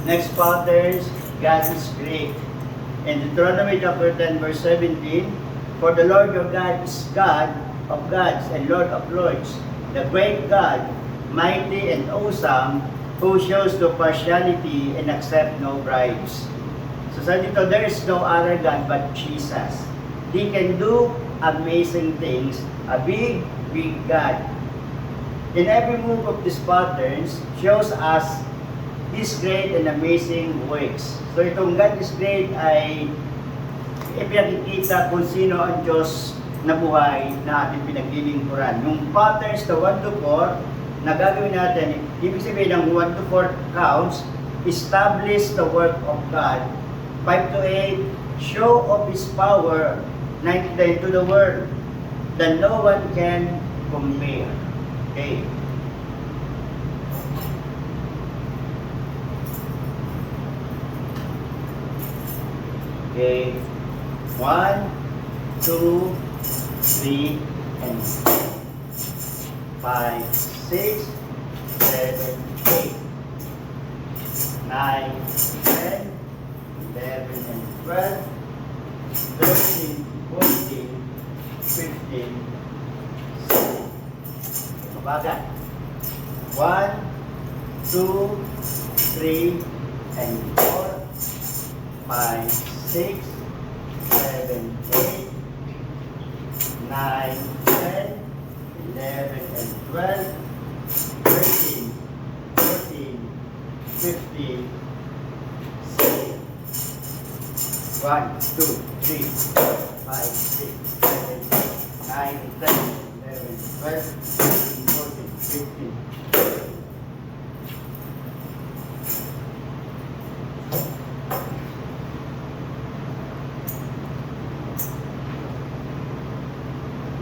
Next patterns, God is great. In Deuteronomy chapter 10 verse 17, for the Lord your God is God of gods and Lord of lords, the great God, mighty and awesome, who shows no partiality and accept no bribes. So sa dito, there is no other God but Jesus. He can do amazing things, a big, big God. In every move of these patterns shows us His great and amazing works. So itong God is great ay ipinakikita kung sino ang Diyos na buhay na ating pinaglilingkuran. Yung patterns na 1 to 4 na gagawin natin, ibig sabihin ng 1 to 4 counts, establish the work of God. 5 to 8, show of His power. 9 to 10, to the world that no one can compare. Okay. Okay. 1, 2, 3, and 5, 6, 7, 8, 9, 10, 11, and 12, 13, 14, 15, 16. Mabagal. 1, 2, 3, and 4, 5, 6, 7, 8, 9, 10, 11, and 12, 13, 14, 15, 16. 1, 2, 3, 4, 5, 6, 7, 8, 9, 10, 11, 12, 13, 14, 15.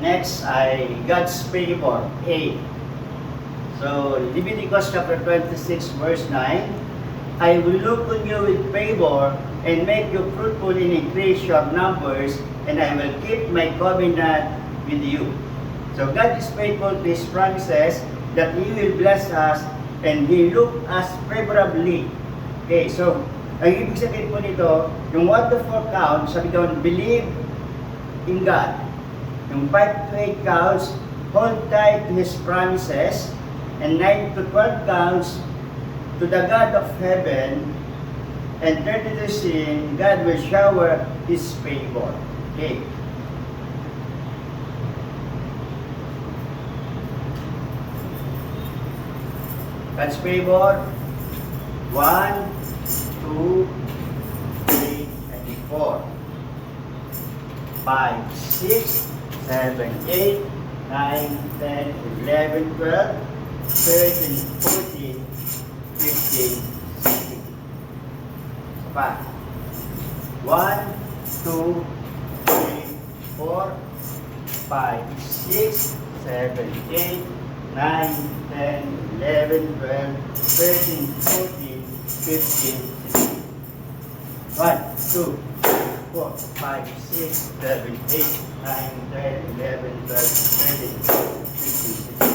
Next ay God's favor, 8. So, Leviticus chapter 26 verse 9, I will look on you with favor and make you fruitful and increase your numbers, and I will keep my covenant with you. So, God is faithful to His promises that He will bless us and He look us favorably. Okay, so, ang ibig sabihin po nito, yung 1 to 4 count, sabi doon, believe in God. Yung 5 to 8 counts, hold tight to His promises. And 9 to 12 counts, to the God of heaven. And 30 to sin, God will shower His favor. Okay. God's favor, 1, 2, 3, and 4. 5, 6, 7, 8, 9, 10, 11, 12, 13, 14, 15, 16. 5. 1, 2, 3, 4, 5, 6, 7, 8, 9, 10, 11, 12, 13, 14, 15, 16. 1, 2, 4, 5, 6, 7, 8, 9, 10, 11, 12, 13, 14, 15, 16.